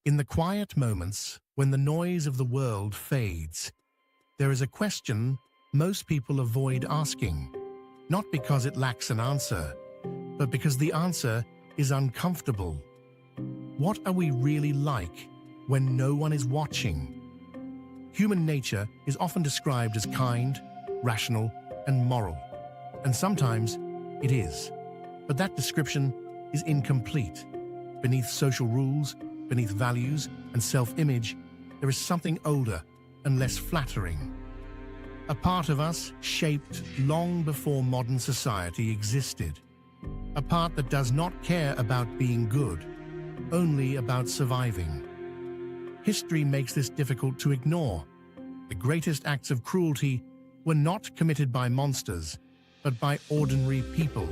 In the quiet moments, when the noise of the world fades, there is a question most people avoid asking, not because it lacks an answer, but because the answer is uncomfortable. What are we really like when no one is watching? Human nature is often described as kind, rational, and moral, and sometimes it is. But that description is incomplete. Beneath social rules, beneath values and self-image, there is something older and less flattering. A part of us shaped long before modern society existed. A part that does not care about being good, only about surviving. History makes this difficult to ignore. The greatest acts of cruelty were not committed by monsters, but by ordinary people.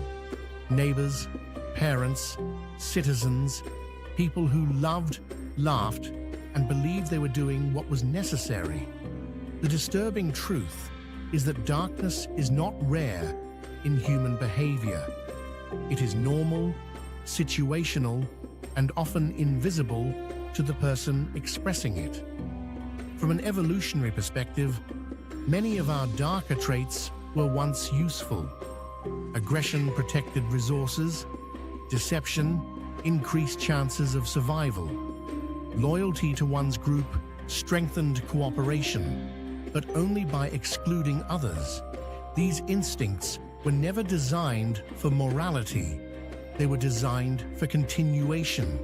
Neighbors, parents, citizens, people who loved, laughed, and believed they were doing what was necessary. The disturbing truth is that darkness is not rare in human behavior. It is normal, situational, and often invisible to the person expressing it. From an evolutionary perspective, many of our darker traits were once useful. Aggression protected resources, deception increased chances of survival. Loyalty to one's group strengthened cooperation, but only by excluding others. These instincts were never designed for morality. They were designed for continuation.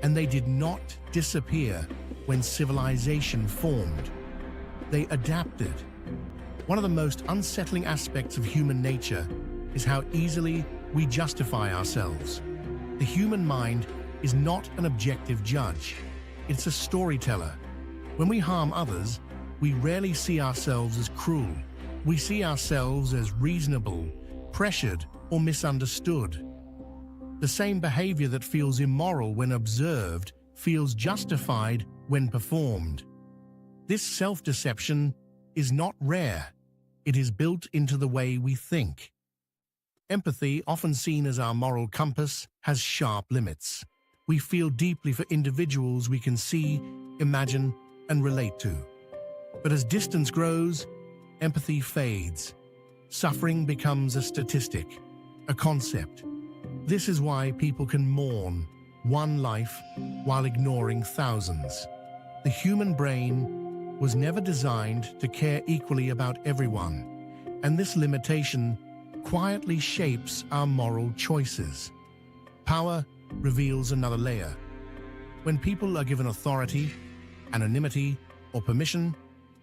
And they did not disappear when civilization formed. They adapted. One of the most unsettling aspects of human nature is how easily we justify ourselves. The human mind is not an objective judge. It's a storyteller. When we harm others, we rarely see ourselves as cruel. We see ourselves as reasonable, pressured, or misunderstood. The same behavior that feels immoral when observed feels justified when performed. This self-deception is not rare. It is built into the way we think. Empathy, often seen as our moral compass, has sharp limits. We feel deeply for individuals we can see, imagine, and relate to. But as distance grows, empathy fades. Suffering becomes a statistic, a concept. This is why people can mourn one life while ignoring thousands. The human brain was never designed to care equally about everyone, and this limitation quietly shapes our moral choices. Power reveals another layer. When people are given authority, anonymity, or permission,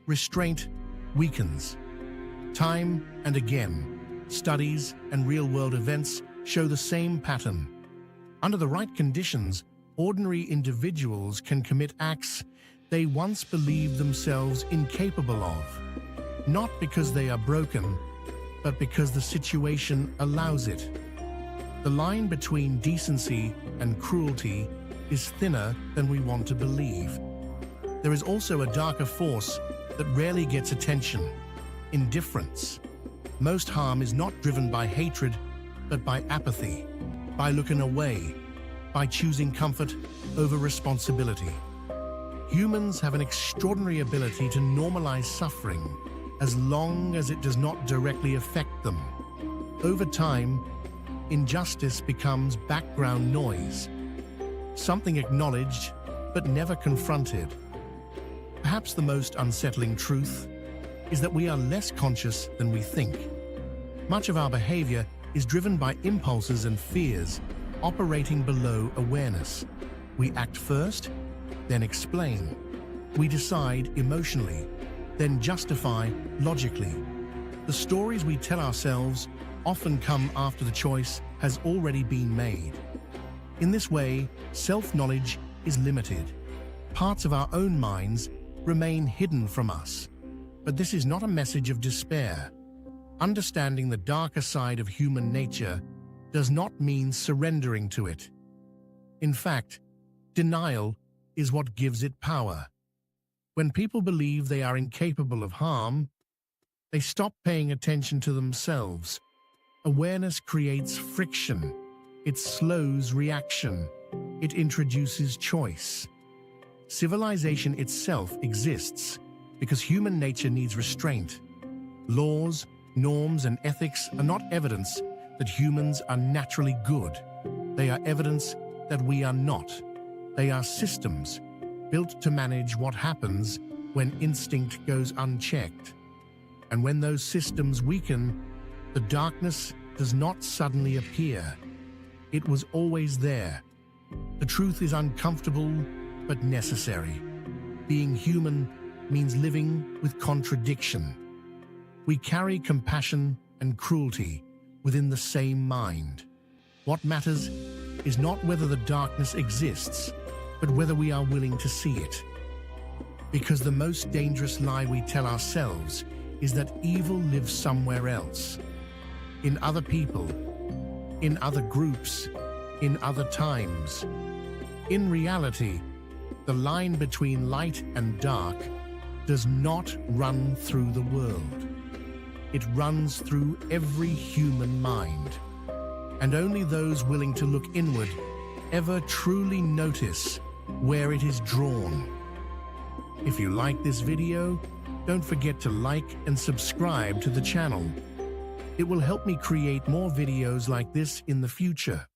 restraint weakens. Time and again, studies and real-world events show the same pattern. Under the right conditions, ordinary individuals can commit acts they once believed themselves incapable of, not because they are broken, but because the situation allows it. The line between decency and cruelty is thinner than we want to believe. There is also a darker force that rarely gets attention: indifference. Most harm is not driven by hatred, but by apathy, by looking away, by choosing comfort over responsibility. Humans have an extraordinary ability to normalize suffering as long as it does not directly affect them. Over time, injustice becomes background noise, something acknowledged but never confronted. Perhaps the most unsettling truth is that we are less conscious than we think. Much of our behavior is driven by impulses and fears operating below awareness. We act first, then explain. We decide emotionally, then justify logically. The stories we tell ourselves often come after the choice has already been made. In this way, self-knowledge is limited. Parts of our own minds remain hidden from us. But this is not a message of despair. Understanding the darker side of human nature does not mean surrendering to it. In fact, denial is what gives it power. When people believe they are incapable of harm, they stop paying attention to themselves. Awareness creates friction. It slows reaction. It introduces choice. Civilization itself exists because human nature needs restraint. Laws, norms, and ethics are not evidence that humans are naturally good. They are evidence that we are not. They are systems built to manage what happens when instinct goes unchecked. And when those systems weaken, the darkness does not suddenly appear. It was always there. The truth is uncomfortable, but necessary. Being human means living with contradiction. We carry compassion and cruelty within the same mind. What matters is not whether the darkness exists, but whether we are willing to see it. Because the most dangerous lie we tell ourselves is that evil lives somewhere else. In other people, in other groups, in other times. In reality, the line between light and dark does not run through the world. It runs through every human mind. And only those willing to look inward ever truly notice where it is drawn. If you like this video, don't forget to like and subscribe to the channel. It will help me create more videos like this in the future.